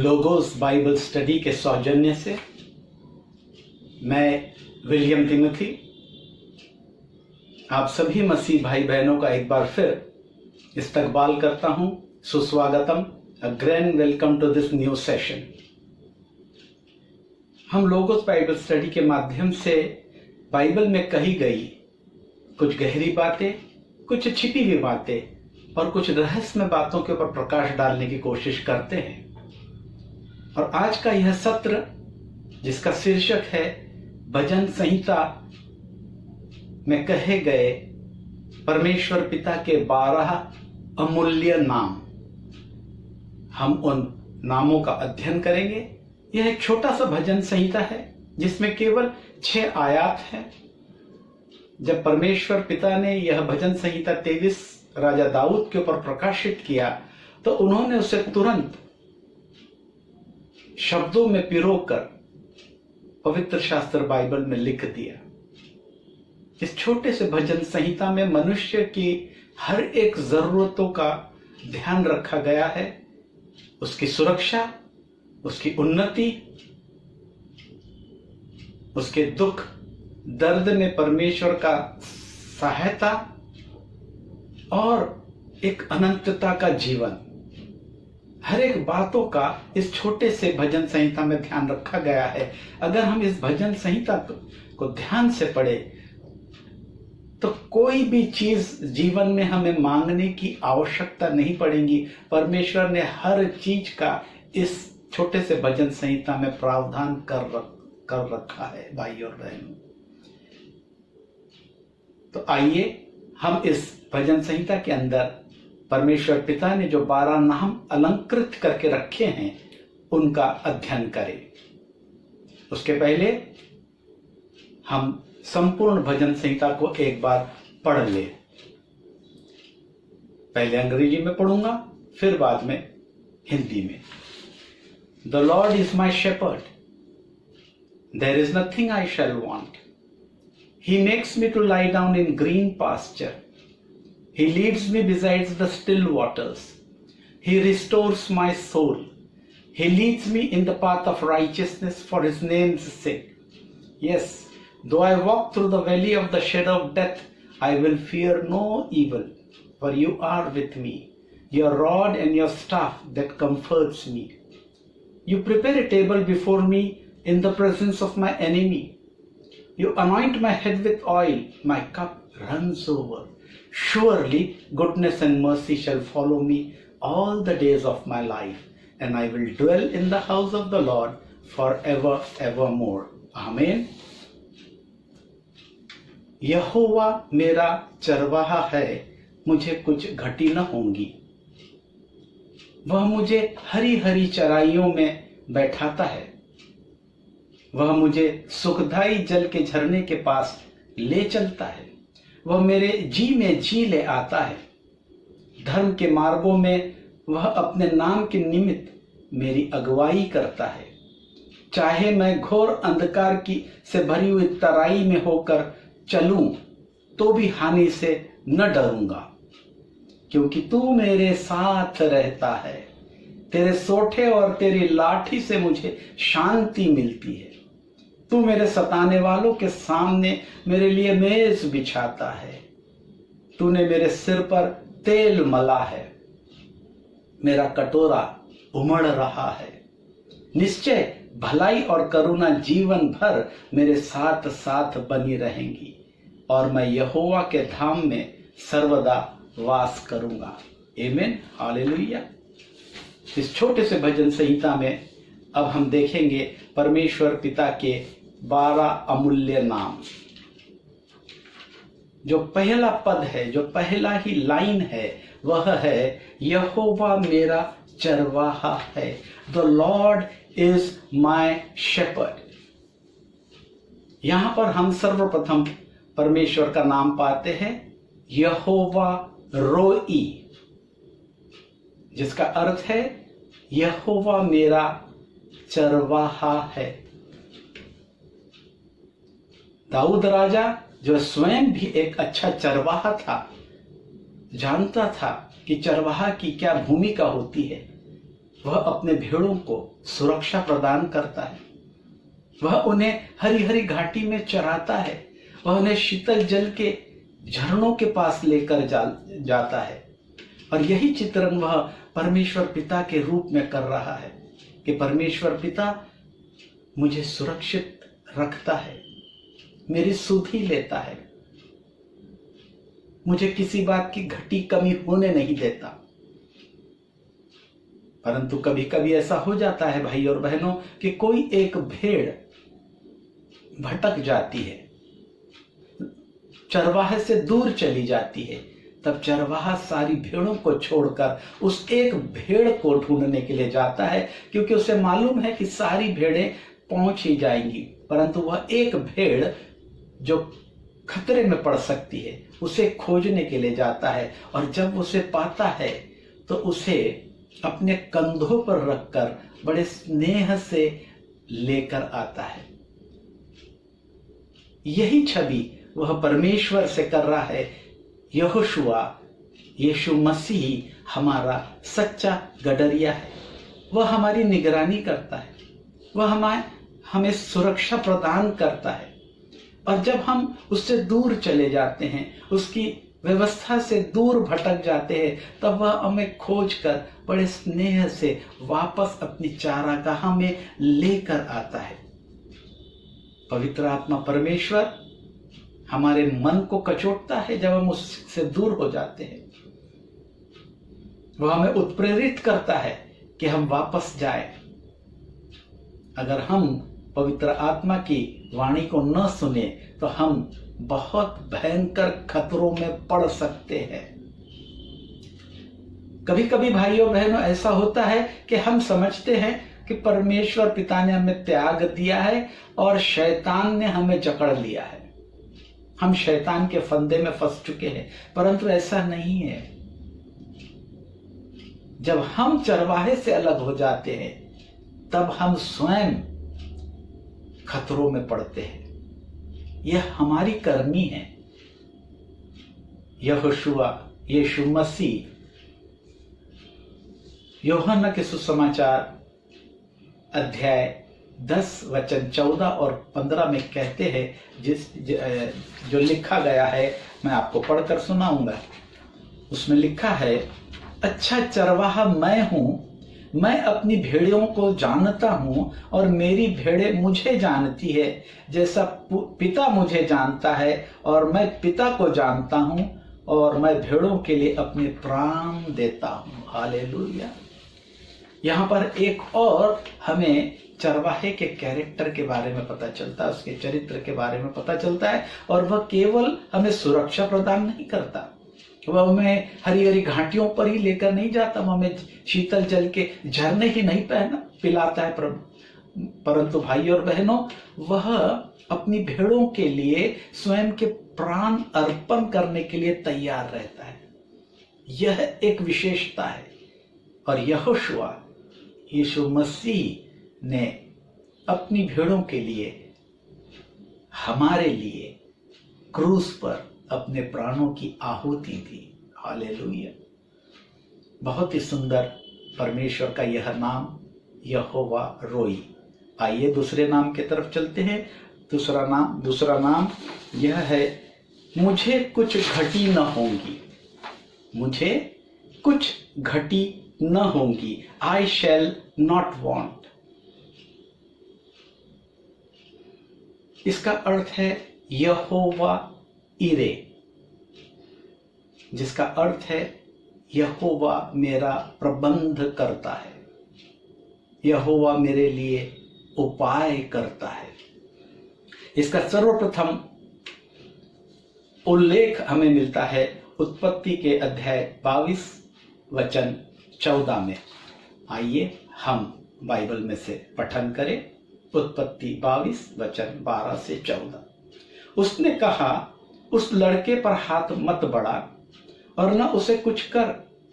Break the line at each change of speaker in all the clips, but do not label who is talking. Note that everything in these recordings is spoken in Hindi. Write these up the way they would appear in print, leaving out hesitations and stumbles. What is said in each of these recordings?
लोगोस बाइबल स्टडी के सौजन्य से मैं विलियम तिमोथी आप सभी मसीह भाई बहनों का एक बार फिर इस्तकबाल करता हूं। सुस्वागतम, a grand welcome to this new session. हम लोगोस बाइबल स्टडी के माध्यम से बाइबल में कही गई कुछ गहरी बातें, कुछ छिपी हुई बातें और कुछ रहस्यमय बातों के ऊपर प्रकाश डालने की कोशिश करते हैं। और आज का यह सत्र जिसका शीर्षक है भजन संहिता में कहे गए परमेश्वर पिता के 12 अमूल्य नाम, हम उन नामों का अध्ययन करेंगे। यह एक छोटा सा भजन संहिता है जिसमें केवल 6 आयात हैं। जब परमेश्वर पिता ने यह भजन संहिता 23 राजा दाऊद के ऊपर प्रकाशित किया तो उन्होंने उसे तुरंत शब्दों में पिरोकर पवित्र शास्त्र बाइबल में लिख दिया। इस छोटे से भजन संहिता में मनुष्य की हर एक जरूरतों का ध्यान रखा गया है, उसकी सुरक्षा, उसकी उन्नति, उसके दुख दर्द में परमेश्वर का सहायता और एक अनंतता का जीवन, हर एक बातों का इस छोटे से भजन संहिता में ध्यान रखा गया है। अगर हम इस भजन संहिता को ध्यान से पढ़े तो कोई भी चीज जीवन में हमें मांगने की आवश्यकता नहीं पड़ेगी। परमेश्वर ने हर चीज का इस छोटे से भजन संहिता में प्रावधान कर रखा है भाई और बहनों। तो आइए हम इस भजन संहिता के अंदर परमेश्वर पिता ने जो 12 नाम अलंकृत करके रखे हैं उनका अध्ययन करें। उसके पहले हम संपूर्ण भजन संहिता को एक बार पढ़ ले। पहले अंग्रेजी में पढ़ूंगा, फिर बाद में हिंदी में। The Lord is my shepherd, there is nothing I shall want. He makes me to lie down in green pasture. He leads me beside the still waters. He restores my soul. He leads me in the path of righteousness for his name's sake. Yes, though I walk through the valley of the shadow of death, I will fear no evil, for you are with me. Your rod and your staff that comforts me. You prepare a table before me in the presence of my enemy. You anoint my head with oil. My cup runs over. Surely goodness and mercy shall follow me all the days of my life, and I will dwell in the house of the Lord forever evermore. Amen. यहोवा मेरा चरवाहा है, मुझे कुछ घटी न होंगी। वह मुझे हरी हरी चराइयों में बैठाता है। वह मुझे सुखदाई जल के झरने के पास ले चलता है। वह मेरे जी में जी ले आता है। धर्म के मार्गों में वह अपने नाम के निमित्त मेरी अगुवाई करता है। चाहे मैं घोर अंधकार की से भरी हुई तराई में होकर चलूं तो भी हानि से न डरूंगा, क्योंकि तू मेरे साथ रहता है। तेरे सोठे और तेरी लाठी से मुझे शांति मिलती है। तू मेरे सताने वालों के सामने मेरे लिए मेज बिछाता है। तूने मेरे सिर पर तेल मला है। मेरा कटोरा उमड़ रहा है। निश्चय भलाई और करुणा जीवन भर मेरे साथ साथ बनी रहेंगी, और मैं यहोवा के धाम में सर्वदा वास करूंगा। आमीन, हालेलुया। इस छोटे से भजन संहिता में अब हम देखेंगे परमेश्वर पिता के 12 अमूल्य नाम। जो पहला पद है, जो पहला ही लाइन है, वह है यहोवा मेरा चरवाहा है। The Lord is my shepherd. यहां पर हम सर्वप्रथम परमेश्वर का नाम पाते हैं यहोवा रोई, जिसका अर्थ है यहोवा मेरा चरवाहा है। दाऊद राजा जो स्वयं भी एक अच्छा चरवाहा था, जानता था कि चरवाहा की क्या भूमिका होती है। वह अपने भेड़ों को सुरक्षा प्रदान करता है, वह उन्हें हरी हरी घाटी में चराता है, वह उन्हें शीतल जल के झरनों के पास लेकर जाता है। और यही चित्रण वह परमेश्वर पिता के रूप में कर रहा है कि परमेश्वर पिता मुझे सुरक्षित रखता है, मेरी सुधि लेता है, मुझे किसी बात की घटी कमी होने नहीं देता। परंतु कभी कभी ऐसा हो जाता है भाई और बहनों कि कोई एक भेड़ भटक जाती है, चरवाहे से दूर चली जाती है, तब चरवाहा सारी भेड़ों को छोड़कर उस एक भेड़ को ढूंढने के लिए जाता है, क्योंकि उसे मालूम है कि सारी भेड़ें पहुंच ही जाएंगी, परंतु वह एक भेड़ जो खतरे में पड़ सकती है उसे खोजने के लिए जाता है। और जब उसे पाता है तो उसे अपने कंधों पर रखकर बड़े स्नेह से लेकर आता है। यही छवि वह परमेश्वर से कर रहा है। यहोशुआ यीशु मसीह हमारा सच्चा गडरिया है, वह हमारी निगरानी करता है, वह हमें सुरक्षा प्रदान करता है। और जब हम उससे दूर चले जाते हैं, उसकी व्यवस्था से दूर भटक जाते हैं, तब वह हमें खोजकर बड़े स्नेह से वापस अपनी चारागाह में लेकर आता है। पवित्र आत्मा परमेश्वर हमारे मन को कचोटता है जब हम उससे दूर हो जाते हैं। वह हमें उत्प्रेरित करता है कि हम वापस जाएं। अगर हम पवित्र आत्मा की वाणी को न सुने तो हम बहुत भयंकर खतरों में पड़ सकते हैं। कभी कभी भाइयों बहनों ऐसा होता है कि हम समझते हैं कि परमेश्वर पिता ने हमें त्याग दिया है और शैतान ने हमें जकड़ लिया है, हम शैतान के फंदे में फंस चुके हैं, परंतु ऐसा नहीं है। जब हम चरवाहे से अलग हो जाते हैं तब हम स्वयं खतरों में पड़ते हैं। यह हमारी करनी है। यहोशुआ यीशु मसीह यूहन्ना के सुसमाचार अध्याय 10 वचन 14 और 15 में कहते हैं, जो लिखा गया है मैं आपको पढ़कर सुनाऊंगा। उसमें लिखा है, अच्छा चरवाहा मैं हूं, मैं अपनी भेड़ों को जानता हूं और मेरी भेड़ें मुझे जानती है, जैसा पिता मुझे जानता है और मैं पिता को जानता हूं और मैं भेड़ों के लिए अपने प्राण देता हूं। हालेलुया। यहाँ पर एक और हमें चरवाहे के कैरेक्टर के बारे में पता चलता है, उसके चरित्र के बारे में पता चलता है। और वह केवल हमें सुरक्षा प्रदान नहीं करता, वह हमें हरी हरी घाटियों पर ही लेकर नहीं जाता, वह हमें शीतल जल के झरने ही नहीं पिलाता है परंतु भाई और बहनों, वह अपनी भेड़ों के लिए स्वयं के प्राण अर्पण करने के लिए तैयार रहता है। यह एक विशेषता है। और यहोशुआ यीशु मसीह ने अपनी भेड़ों के लिए, हमारे लिए क्रूस पर अपने प्राणों की आहुति दी। हालेलुया। बहुत ही सुंदर परमेश्वर का यह नाम यहोवा रोई। आइए दूसरे नाम की तरफ चलते हैं। दूसरा नाम यह है, मुझे कुछ घटी न होंगी, मुझे कुछ घटी न होंगी। आई शैल नॉट वॉन्ट। इसका अर्थ है यहोवा इरे, जिसका अर्थ है यहोवा मेरा प्रबंध करता है, यहोवा मेरे लिए उपाय करता है। इसका सर्वप्रथम उल्लेख हमें मिलता है उत्पत्ति के अध्याय 22 वचन 14 में। आइए हम बाइबल में से पठन करें। उत्पत्ति 22 वचन 12 से 14। उसने कहा, उस लड़के पर हाथ मत बढ़ा और न उसे कुछ कर,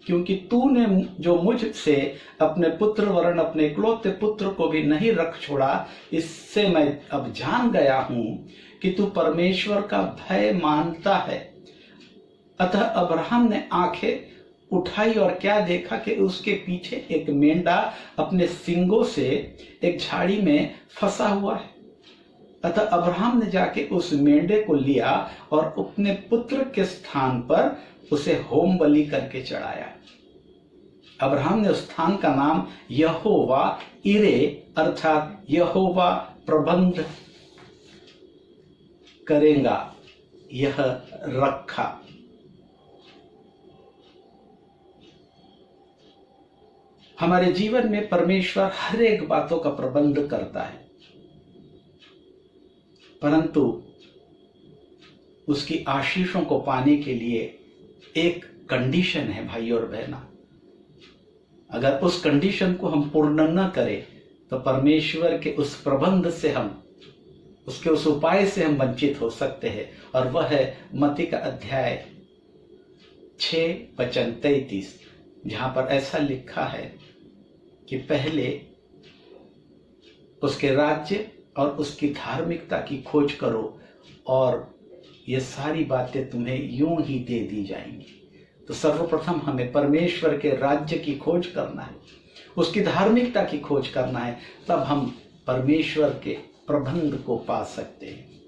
क्योंकि तूने जो मुझसे अपने पुत्र वरन अपने इकलौते पुत्र को भी नहीं रख छोड़ा, इससे मैं अब जान गया हूं कि तू परमेश्वर का भय मानता है। अतः अब्राहम ने आंखें उठाई और क्या देखा कि उसके पीछे एक मेंढा अपने सींगों से एक झाड़ी में फंसा हुआ है। अतः अब्राहम ने जाके उस मेंढे को लिया और अपने पुत्र के स्थान पर उसे होम बलि करके चढ़ाया। अब्राहम ने उस स्थान का नाम यहोवा इरे अर्थात यहोवा प्रबंध करेगा यह रखा। हमारे जीवन में परमेश्वर हर एक बातों का प्रबंध करता है, परंतु उसकी आशीषों को पाने के लिए एक कंडीशन है भाई और बहना। अगर उस कंडीशन को हम पूर्ण न करें तो परमेश्वर के उस प्रबंध से हम, उसके उस उपाय से हम वंचित हो सकते हैं। और वह है मत्ती का अध्याय 6:33, जहां पर ऐसा लिखा है कि पहले उसके राज्य और उसकी धार्मिकता की खोज करो और ये सारी बातें तुम्हें यूं ही दे दी जाएंगी। तो सर्वप्रथम हमें परमेश्वर के राज्य की खोज करना है, उसकी धार्मिकता की खोज करना है, तब हम परमेश्वर के प्रबंध को पा सकते हैं।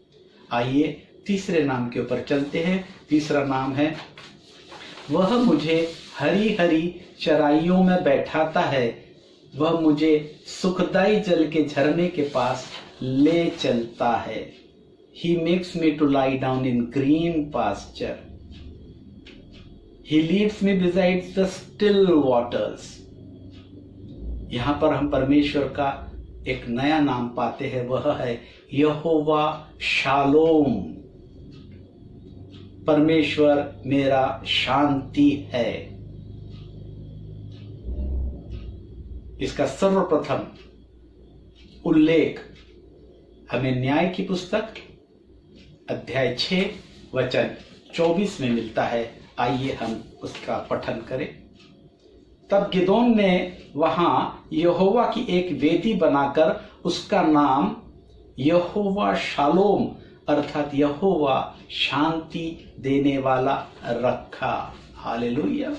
आइए तीसरे नाम के ऊपर चलते हैं। तीसरा नाम है, वह मुझे हरी हरी चराइयों में बैठाता है, वह मुझे सुखदाई जल के झरने के पास ले चलता है। He makes me to lie down in green pasture. He leads me beside the still waters. यहां पर हम परमेश्वर का एक नया नाम पाते हैं, वह है यहोवा शालोम। परमेश्वर मेरा शांति है। इसका सर्वप्रथम उल्लेख हमें न्याय की पुस्तक अध्याय 6:24 में मिलता है। आइए हम उसका पठन करें। तब गिदोन ने वहां यहोवा की एक वेदी बनाकर उसका नाम यहोवा शालोम अर्थात यहोवा शांति देने वाला रखा। हालेलुया।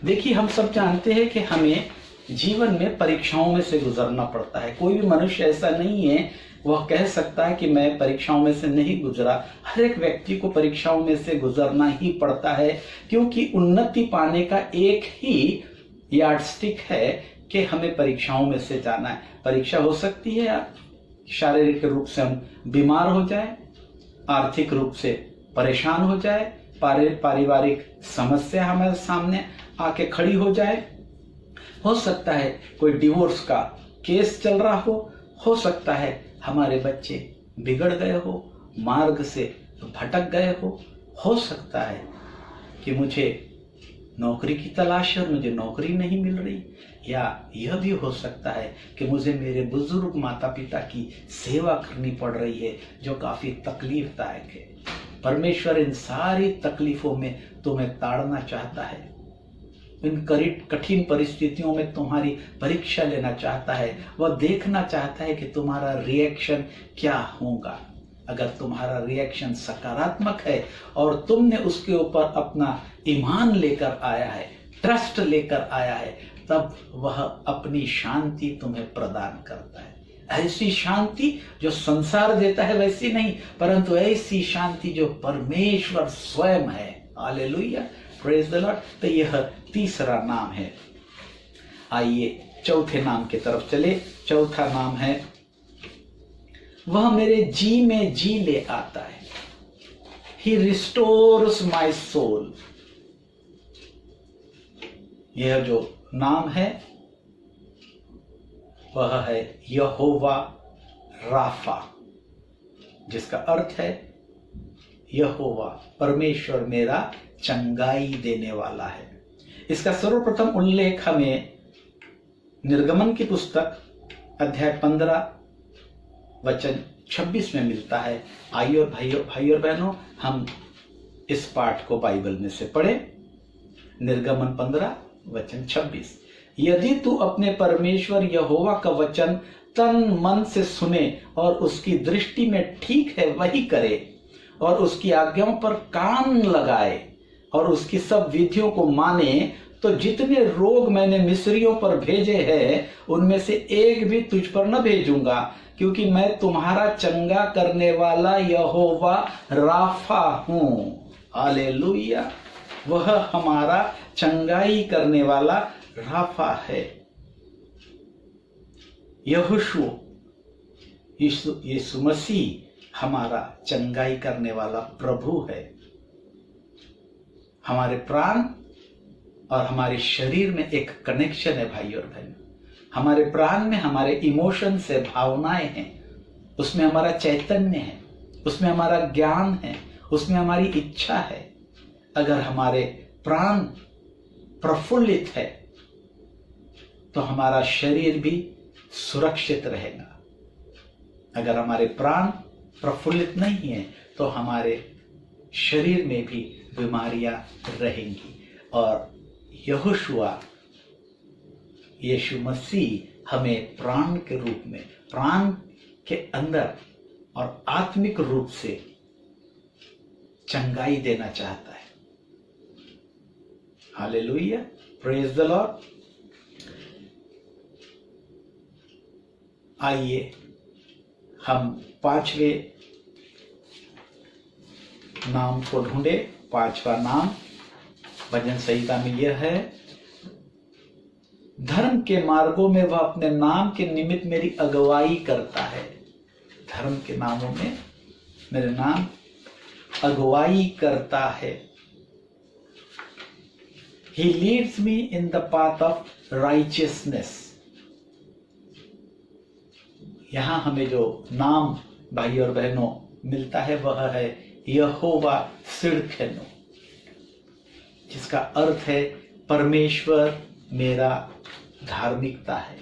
देखिए, हम सब जानते हैं कि हमें जीवन में परीक्षाओं में से गुजरना पड़ता है। कोई भी मनुष्य ऐसा नहीं है वह कह सकता है कि मैं परीक्षाओं में से नहीं गुजरा। हर एक व्यक्ति को परीक्षाओं में से गुजरना ही पड़ता है, क्योंकि उन्नति पाने का एक ही यार्डस्टिक है कि हमें परीक्षाओं में से जाना है। परीक्षा हो सकती है शारीरिक रूप से हम बीमार हो जाए, आर्थिक रूप से परेशान हो जाए, पारिवारिक समस्या हमारे सामने आके खड़ी हो सकता है कोई डिवोर्स का केस चल रहा हो सकता है हमारे बच्चे बिगड़ गए हो, मार्ग से भटक गए हो सकता है कि मुझे नौकरी की तलाश है और मुझे नौकरी नहीं मिल रही, या यह भी हो सकता है कि मुझे मेरे बुजुर्ग माता पिता की सेवा करनी पड़ रही है जो काफी तकलीफदायक है। परमेश्वर इन सारी तकलीफों में तुम्हें ताड़ना चाहता है, इन कठिन परिस्थितियों में तुम्हारी परीक्षा लेना चाहता है। वह देखना चाहता है कि तुम्हारा रिएक्शन क्या होगा। अगर तुम्हारा रिएक्शन सकारात्मक है और तुमने उसके ऊपर अपना ईमान लेकर आया है, ट्रस्ट लेकर आया है, तब वह अपनी शांति तुम्हें प्रदान करता है। ऐसी शांति जो संसार देता है वैसी नहीं, परंतु ऐसी शांति जो परमेश्वर स्वयं है। Hallelujah, praise the Lord. तो यह तीसरा नाम है। आइए चौथे नाम की तरफ चले। चौथा नाम है, वह मेरे जी में जी ले आता है। He restores my soul। यह जो नाम है वह है यहोवा राफा, जिसका अर्थ है यहोवा परमेश्वर मेरा चंगाई देने वाला है। इसका सर्वप्रथम उल्लेख हमें निर्गमन की पुस्तक अध्याय 15:26 में मिलता है। आइए भाइयों और बहनों, हम इस पाठ को बाइबल में से पढ़ें। निर्गमन 15:26, यदि तू अपने परमेश्वर यहोवा का वचन तन मन से सुने और उसकी दृष्टि में ठीक है वही करे और उसकी आज्ञाओं पर कान लगाए और उसकी सब विधियों को माने तो जितने रोग मैंने मिस्रियों पर भेजे हैं उनमें से एक भी तुझ पर न भेजूंगा, क्योंकि मैं तुम्हारा चंगा करने वाला यहोवा राफा हूं। हालेलुया। वह हमारा चंगाई करने वाला राफा है। यीशु मसीह हमारा चंगाई करने वाला प्रभु है। हमारे प्राण और हमारे शरीर में एक कनेक्शन है भाई और बहन। हमारे प्राण में हमारे इमोशंस है, भावनाएं हैं, उसमें हमारा चैतन्य है, उसमें हमारा ज्ञान है, उसमें हमारी इच्छा है। अगर हमारे प्राण प्रफुल्लित है तो हमारा शरीर भी सुरक्षित रहेगा। अगर हमारे प्राण प्रफुल्लित नहीं है तो हमारे शरीर में भी बीमारियां रहेंगी। और यीशु मसीह हमें प्राण के रूप में, प्राण के अंदर और आत्मिक रूप से चंगाई देना चाहता है। Hallelujah, praise the Lord. आइए हम पांचवें नाम को ढूंढे। पांचवा नाम भजन संहिता में यह है, धर्म के मार्गों में वह अपने नाम के निमित्त मेरी अगुवाई करता है। धर्म के नामों में मेरे नाम अगुवाई करता है। He leads me in the path of righteousness। यहां हमें जो नाम भाई और बहनों मिलता है वह है यहोवा सिडकेनो, जिसका अर्थ है परमेश्वर मेरा धार्मिकता है।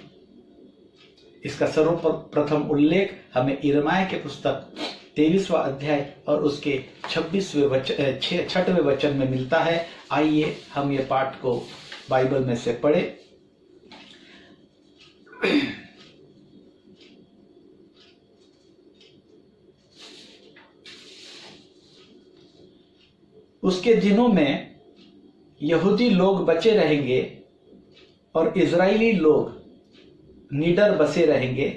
इसका सर्वप्रथम उल्लेख हमें यिर्मयाह के पुस्तक 23वां अध्याय और उसके 6वें वचन में मिलता है। आइए हम ये पाठ को बाइबल में से पढ़े। उसके दिनों में यहूदी लोग बचे रहेंगे और इजरायली लोग निडर बसे रहेंगे,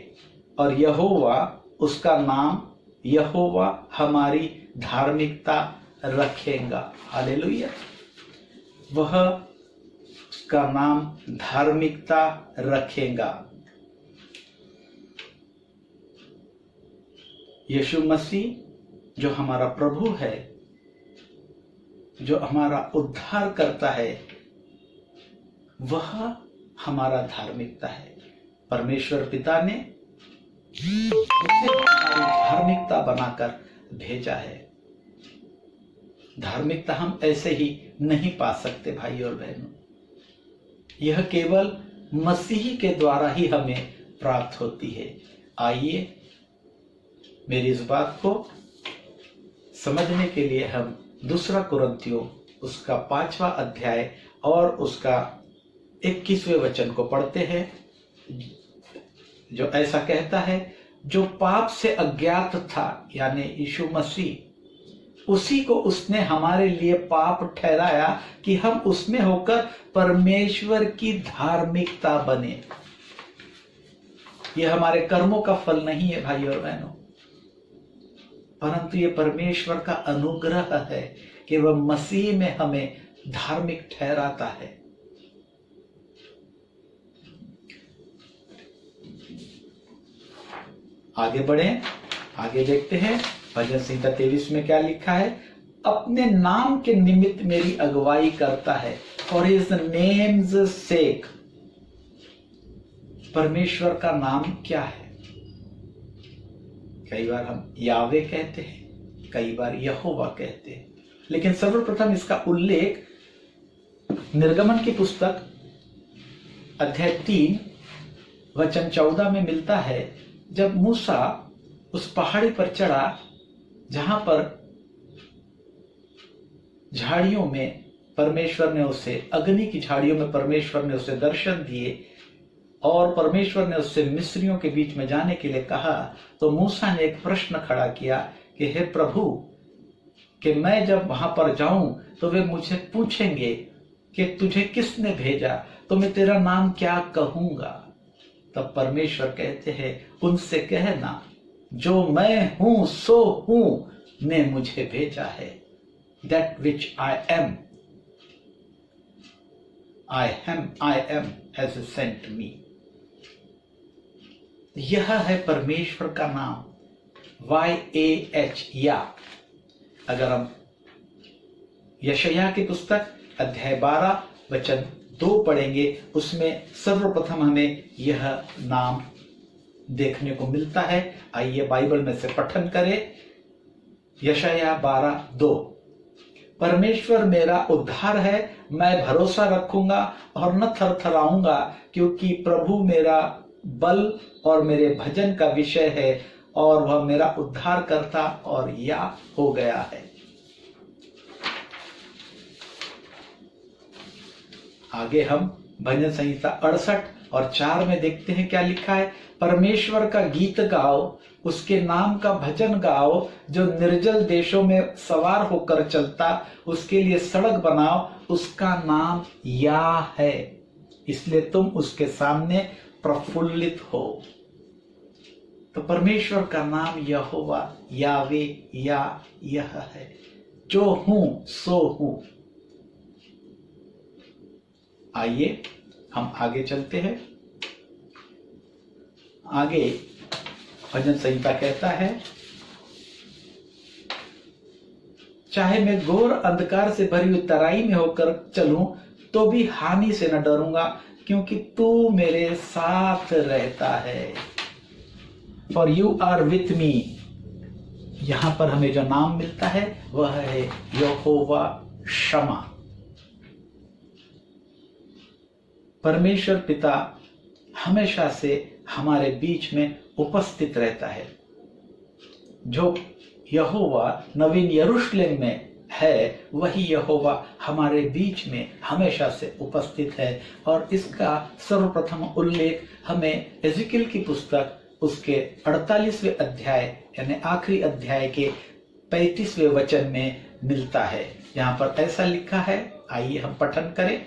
और यहोवा, उसका नाम यहोवा हमारी धार्मिकता रखेगा। हालेलुया। वह उसका नाम धार्मिकता रखेगा। यीशु मसीह जो हमारा प्रभु है, जो हमारा उद्धार करता है, वह हमारा धार्मिकता है। परमेश्वर पिता ने उसे हमारी धार्मिकता बनाकर भेजा है। धार्मिकता हम ऐसे ही नहीं पा सकते भाई और बहनों, यह केवल मसीह के द्वारा ही हमें प्राप्त होती है। आइए मेरी इस बात को समझने के लिए हम 2 कुरिन्थियों उसका 5वां अध्याय और उसका 21वें वचन को पढ़ते हैं, जो ऐसा कहता है, जो पाप से अज्ञात था यानी यीशु मसीह, उसी को उसने हमारे लिए पाप ठहराया कि हम उसमें होकर परमेश्वर की धार्मिकता बने। यह हमारे कर्मों का फल नहीं है भाई और बहनों, परंतु यह परमेश्वर का अनुग्रह है कि वह मसीह में हमें धार्मिक ठहराता है। आगे बढ़े, आगे देखते हैं भजन संहिता 23 में क्या लिखा है। अपने नाम के निमित्त मेरी अगुवाई करता है, फॉर हिज नेम्स सेक। परमेश्वर का नाम क्या है? कई बार हम यावे कहते हैं, कई बार यहोवा कहते हैं, लेकिन सर्वप्रथम इसका उल्लेख निर्गमन की पुस्तक अध्याय 3 वचन 14 में मिलता है, जब मूसा उस पहाड़ी पर चढ़ा जहां पर झाड़ियों में परमेश्वर ने उसे, अग्नि की झाड़ियों में परमेश्वर ने उसे दर्शन दिए और परमेश्वर ने उससे मिस्रियों के बीच में जाने के लिए कहा, तो मूसा ने एक प्रश्न खड़ा किया कि हे प्रभु, कि मैं जब वहां पर जाऊं तो वे मुझे पूछेंगे कि तुझे किसने भेजा, तो मैं तेरा नाम क्या कहूंगा। तब परमेश्वर कहते हैं उनसे कहना, जो मैं हूं सो हूं ने मुझे भेजा है। That which I am has sent me. यह है परमेश्वर का नाम, YAH, या। अगर हम यशायाह की पुस्तक अध्याय 12 वचन 2 पढ़ेंगे, उसमें सर्वप्रथम हमें यह नाम देखने को मिलता है। आइए बाइबल में से पठन करें। यशायाह 12:2। परमेश्वर मेरा उद्धार है, मैं भरोसा रखूंगा और न थरथराऊंगा, क्योंकि प्रभु मेरा बल और मेरे भजन का विषय है, और वह मेरा उद्धार करता और या हो गया है। आगे हम भजन संहिता 68 और 4 में देखते हैं क्या लिखा है। परमेश्वर का गीत गाओ, उसके नाम का भजन गाओ, जो निर्जल देशों में सवार होकर चलता, उसके लिए सड़क बनाओ, उसका नाम या है, इसलिए तुम उसके सामने प्रफुल्लित हो। तो परमेश्वर का नाम यहोवा, यावे, या यह है, जो हूं सो हूं। आइए हम आगे चलते हैं। आगे भजन संहिता कहता है, चाहे मैं घोर अंधकार से भरी हुई तराई में होकर चलूं तो भी हानि से न डरूंगा, क्योंकि तू मेरे साथ रहता है। For you are with me. यहां पर हमें जो नाम मिलता है वह है यहोवा शमा। परमेश्वर पिता हमेशा से हमारे बीच में उपस्थित रहता है। जो यहोवा नवीन यरूशलेम में है, वही यहोवा हमारे बीच में हमेशा से उपस्थित है। और इसका सर्वप्रथम उल्लेख हमें एजिकियल की पुस्तक उसके 48वें अध्याय यानी आखिरी अध्याय के 35वें वचन में मिलता है। यहाँ पर ऐसा लिखा है, आइए हम पठन करें।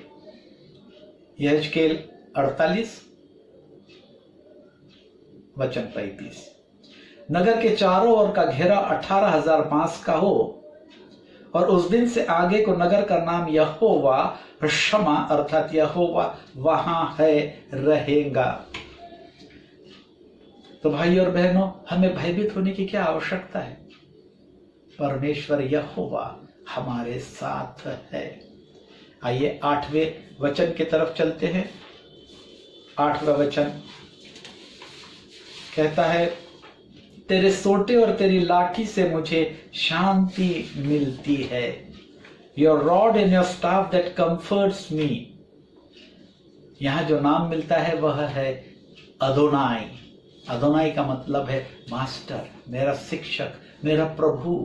एजिकियल 48 वचन 35। नगर के चारों ओर का घेरा 18,000 बांस का हो, और उस दिन से आगे को नगर का नाम यहोवा शमा अर्थात यहोवा वहां है रहेगा। तो भाई और बहनों, हमें भयभीत होने की क्या आवश्यकता है? परमेश्वर यहोवा हमारे साथ है। आइए 8वें वचन की तरफ चलते हैं। 8वां वचन कहता है, तेरे सोटे और तेरी लाठी से मुझे शांति मिलती है। Your rod and your staff that comforts me. यहां जो नाम मिलता है वह है अदोनाई। अदोनाई का मतलब है मास्टर, मेरा शिक्षक, मेरा प्रभु।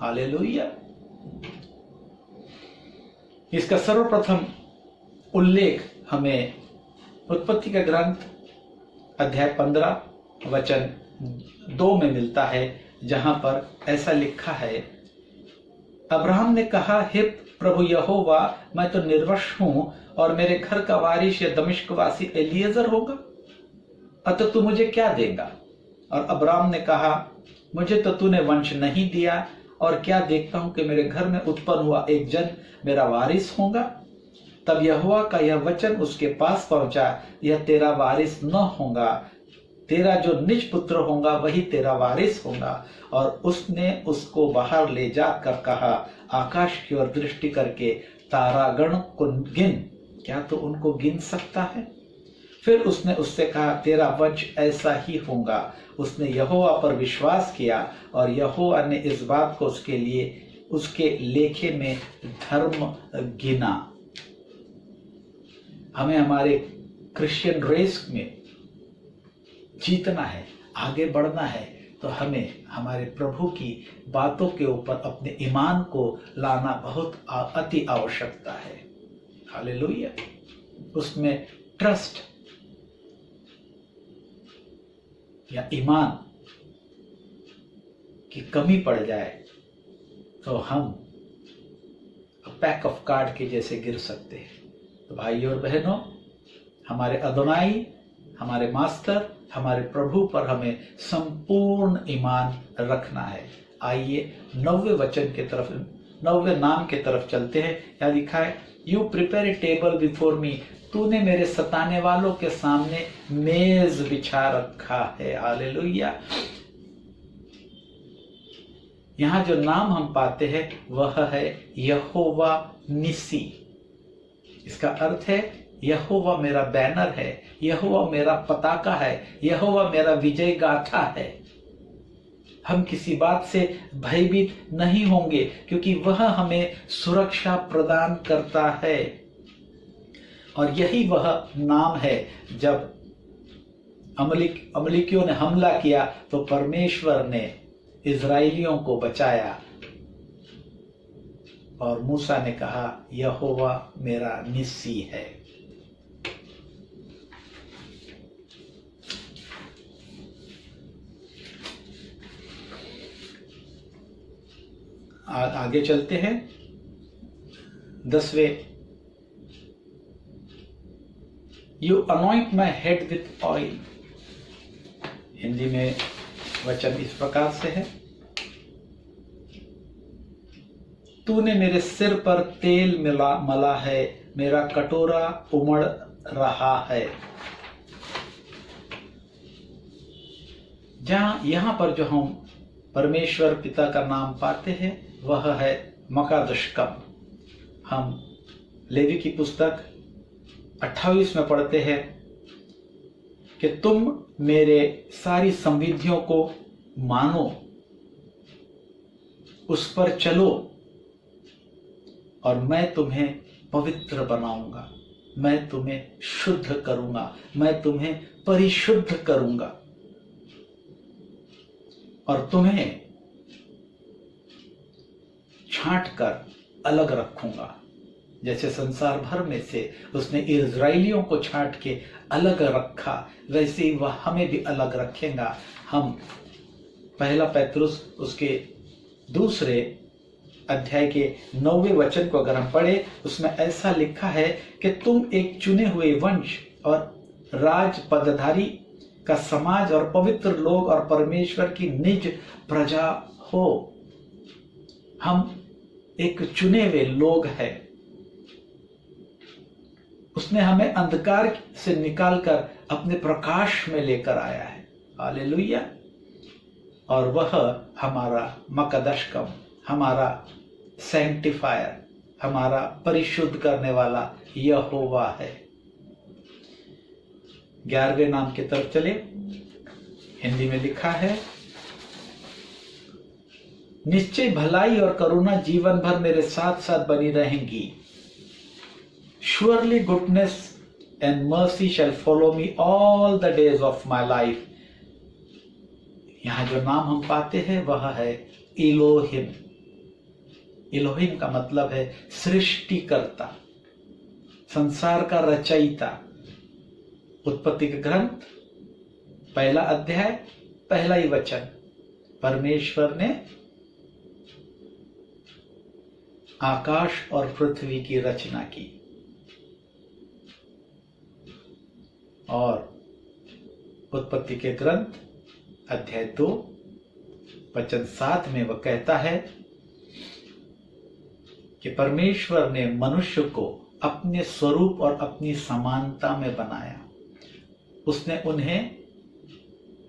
हालेलुया। इसका सर्वप्रथम उल्लेख हमें उत्पत्ति का ग्रंथ अध्याय 15 वचन 2 में मिलता है, जहां पर ऐसा लिखा है, अब्राहम ने कहा, हे प्रभु यहोवा, मैं तो निर्वंश हूं और मेरे घर का वारिस या दमिश्क वासी एलिएजर होगा, अतः तू मुझे क्या देगा? और अब्राहम ने कहा, मुझे तो तूने वंश नहीं दिया, और क्या देखता हूं कि मेरे घर में उत्पन्न हुआ एक जन मेरा वारिस होगा। तब यहोवा का यह वचन उसके पास पहुंचा, यह तेरा वारिस न होगा, तेरा जो निज पुत्र होगा वही तेरा वारिस होगा। और उसने उसको बाहर ले जाकर कहा, आकाश की ओर दृष्टि करके तारागण को गिन, क्या तो उनको गिन सकता है? फिर उसने उससे कहा, तेरा वंश ऐसा ही होगा। उसने यहोवा पर विश्वास किया, और यहोवा ने इस बात को उसके लिए उसके लेखे में धर्म गिना। हमें हमारे क्रिश्चियन रेस में जीतना है, आगे बढ़ना है, तो हमें हमारे प्रभु की बातों के ऊपर अपने ईमान को लाना बहुत अति आवश्यकता है। हालेलुया। उसमें ट्रस्ट या ईमान की कमी पड़ जाए तो हम पैक ऑफ कार्ड के जैसे गिर सकते हैं। तो भाई और बहनों, हमारे अदोनाई, हमारे मास्टर, हमारे प्रभु पर हमें संपूर्ण ईमान रखना है। आइए 90वें वचन के तरफ, 90वें नाम के तरफ चलते हैं। यहाँ लिखा है, you prepare a table before me, तूने मेरे सताने वालों के सामने मेज बिछा रखा है। हालेलुया। यहाँ जो नाम हम पाते हैं वह है यहोवा निसी। इसका अर्थ है यहोवा मेरा बैनर है, यहोवा मेरा पताका है, यहोवा मेरा विजय गाथा है। हम किसी बात से भयभीत नहीं होंगे क्योंकि वह हमें सुरक्षा प्रदान करता है। और यही वह नाम है, जब अमलीकियों ने हमला किया तो परमेश्वर ने इजराइलियों को बचाया। और मूसा ने कहा, यहोवा मेरा निस्सी है। आगे चलते हैं 10वें, you anoint my head with oil. Hindi में वचन इस प्रकार से है, तूने मेरे सिर पर तेल मला है, मेरा कटोरा उमड़ रहा है। यहां पर जो हम परमेश्वर पिता का नाम पाते हैं वह है मकादशकम। हम लेवी की पुस्तक 28 में पढ़ते हैं कि तुम मेरे सारी संविधियों को मानो, उस पर चलो और मैं तुम्हें पवित्र बनाऊंगा, मैं तुम्हें शुद्ध करूंगा, मैं तुम्हें परिशुद्ध करूंगा और तुम्हें छांट कर अलग रखूंगा। जैसे संसार भर में से उसने इजराइलियों को छांट के अलग रखा, वैसे ही वह हमें भी अलग रखेगा। हम पहला पैतरुस उसके 2 अध्याय के 9वें वचन को अगर हम पढ़े, उसमें ऐसा लिखा है कि तुम एक चुने हुए वंश और राज पदधारी का समाज और पवित्र लोग और परमेश्वर की निज प्रजा हो। हम एक चुने हुए लोग हैं। उसने हमें अंधकार से निकालकर अपने प्रकाश में लेकर आया है। हालेलुया। और वह हमारा मकदशकम, हमारा सैंक्टिफायर, हमारा परिशुद्ध करने वाला यहोवा है। 11वें नाम की तरफ चले। हिंदी में लिखा है, निश्चय भलाई और करुणा जीवन भर मेरे साथ साथ बनी रहेंगी। Surely goodness and mercy shall follow me all the days of my life. यहां जो नाम हम पाते हैं वह है इलोहिम। इलोहिम का मतलब है सृष्टिकर्ता, संसार का रचयिता। उत्पत्ति के ग्रंथ 1 अध्याय 1 वचन, परमेश्वर ने आकाश और पृथ्वी की रचना की। और उत्पत्ति के ग्रंथ अध्याय 2 वचन 7 में वह कहता है कि परमेश्वर ने मनुष्य को अपने स्वरूप और अपनी समानता में बनाया। उसने उन्हें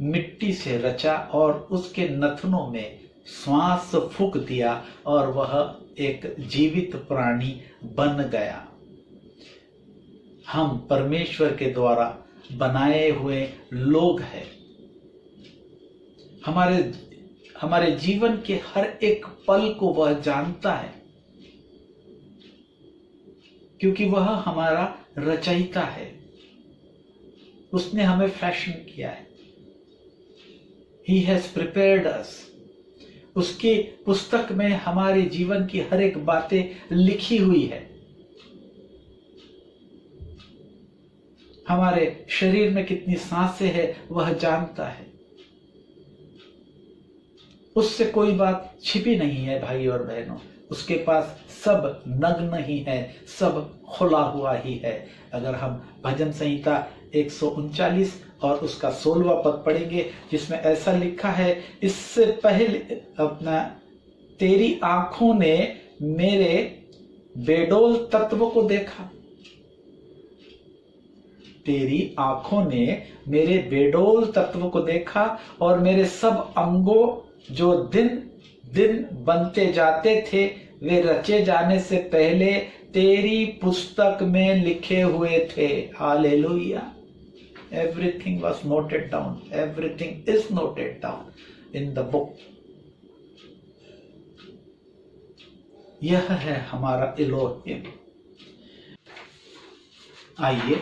मिट्टी से रचा और उसके नथनों में श्वास फूंक दिया और वह एक जीवित प्राणी बन गया। हम परमेश्वर के द्वारा बनाए हुए लोग हैं। हमारे जीवन के हर एक पल को वह जानता है, क्योंकि वह हमारा रचयिता है। उसने हमें फैशन किया है। He has prepared us. उसकी पुस्तक में हमारे जीवन की हर एक बातें लिखी हुई है। हमारे शरीर में कितनी सांसें हैं वह जानता है। उससे कोई बात छिपी नहीं है भाई और बहनों, उसके पास सब नग्न ही है, सब खुला हुआ ही है। अगर हम भजन संहिता 139 और उसका 16वां पद पढ़ेंगे, जिसमें ऐसा लिखा है, इससे पहले अपना तेरी आंखों ने मेरे बेडोल तत्व को देखा, तेरी आंखों ने मेरे बेडोल तत्व को देखा और मेरे सब अंगों जो दिन दिन बनते जाते थे वे रचे जाने से पहले तेरी पुस्तक में लिखे हुए थे। Hallelujah. Everything was noted down, everything is noted down in the book. यह है हमारा इलोहिम। आइए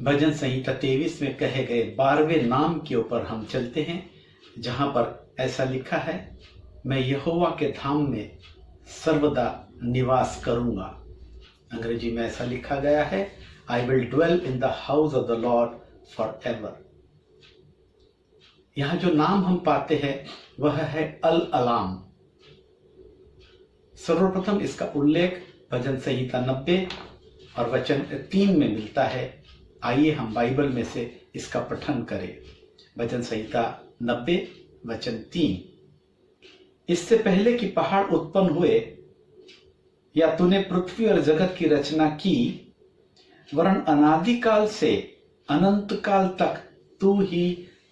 भजन संहिता 23 में कहे गए 12वें नाम के ऊपर हम चलते हैं, जहां पर ऐसा लिखा है, मैं यहोवा के धाम में सर्वदा निवास करूंगा। अंग्रेजी में ऐसा लिखा गया है, I will dwell in the house of the Lord for ever. यहां जो नाम हम पाते हैं वह है अल अलाम। सर्वप्रथम इसका उल्लेख भजन संहिता 90 और वचन 3 में मिलता है। आइए हम बाइबल में से इसका पठन करें। भजन संहिता 90 वचन 3, इससे पहले कि पहाड़ उत्पन्न हुए या तूने पृथ्वी और जगत की रचना की, वरन अनादिकाल से अनंत काल तक तू ही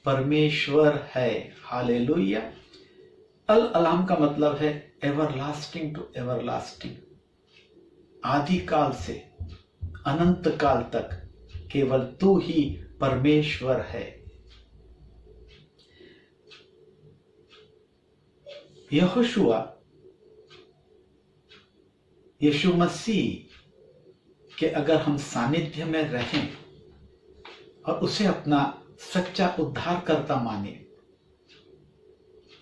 परमेश्वर है। हालेलुया। अल अलाम का मतलब है एवरलास्टिंग टू एवरलास्टिंग, आदि काल से अनंत काल तक केवल तू ही परमेश्वर है। यहोशुआ यीशु मसीह के अगर हम सानिध्य में रहें और उसे अपना सच्चा उद्धारकर्ता माने,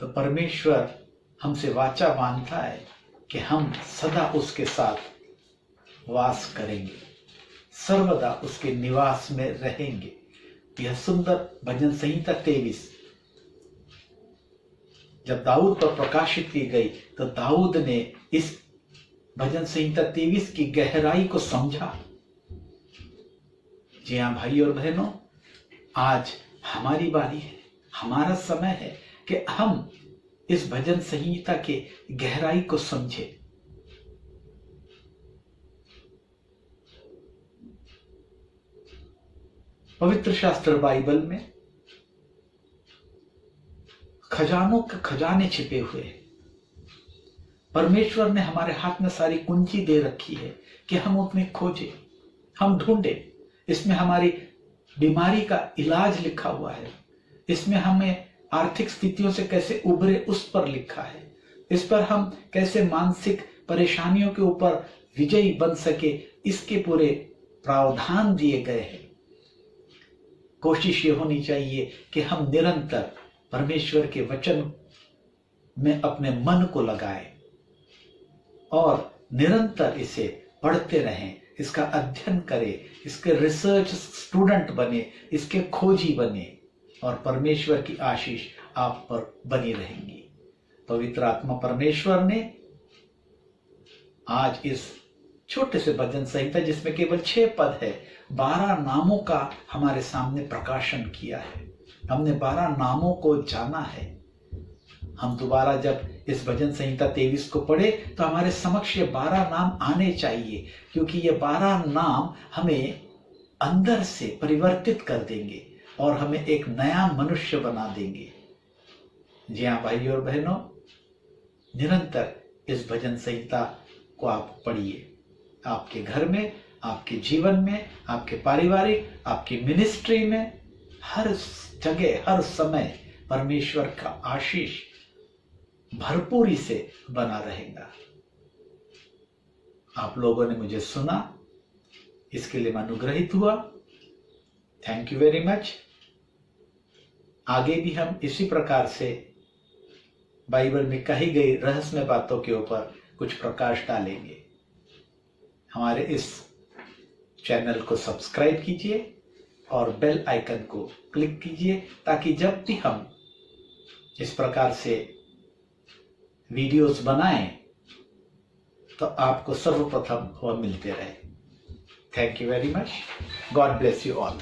तो परमेश्वर हमसे वाचा बांधता है कि हम सदा उसके साथ वास करेंगे, सर्वदा उसके निवास में रहेंगे। यह सुंदर भजन संहिता 23 जब दाऊद पर प्रकाशित की गई, तो दाऊद ने इस भजन संहिता 23 की गहराई को समझा। जी हाँ भाई और बहनों, आज हमारी बारी है, हमारा समय है कि हम इस भजन संहिता के गहराई को समझें। पवित्र शास्त्र बाइबल में खजानों के खजाने छिपे हुए हैं। परमेश्वर ने हमारे हाथ में सारी कुंजी दे रखी है कि हम उसमें खोजें, हम ढूंढें। इसमें हमारी बीमारी का इलाज लिखा हुआ है, इसमें हमें आर्थिक स्थितियों से कैसे उभरे उस पर लिखा है, इस पर हम कैसे मानसिक परेशानियों के ऊपर विजयी बन सके, इसके पूरे प्रावधान दिए गए हैं। कोशिश ये होनी चाहिए कि हम निरंतर परमेश्वर के वचन में अपने मन को लगाएं और निरंतर इसे पढ़ते रहें, इसका अध्ययन करें, इसके रिसर्च स्टूडेंट बने, इसके खोजी बने, और परमेश्वर की आशीष आप पर बनी रहेंगी। पवित्र आत्मा परमेश्वर ने आज इस छोटे से भजन संहिता, जिसमें केवल 6 पद है, 12 नामों का हमारे सामने प्रकाशन किया है। हमने 12 नामों को जाना है। हम दोबारा जब इस भजन संहिता 23 को पढ़े तो हमारे समक्ष ये 12 नाम आने चाहिए, क्योंकि ये 12 नाम हमें अंदर से परिवर्तित कर देंगे और हमें एक नया मनुष्य बना देंगे। जी हाँ भाइयों और बहनों, निरंतर इस भजन संहिता को आप पढ़िए। आपके घर में, आपके जीवन में, आपके पारिवारिक, आपकी मिनिस्ट्री में, हर जगह हर समय परमेश्वर का आशीष भरपूरी से बना रहेगा। आप लोगों ने मुझे सुना, इसके लिए मैं अनुग्रहित हुआ। Thank you very much. आगे भी हम इसी प्रकार से बाइबल में कही गई रहस्यमय बातों के ऊपर कुछ प्रकाश डालेंगे। हमारे इस चैनल को सब्सक्राइब कीजिए और बेल आइकन को क्लिक कीजिए, ताकि जब भी हम इस प्रकार से वीडियोस बनाएं तो आपको सर्वप्रथम वह मिलते रहे। Thank you very much. God bless you all.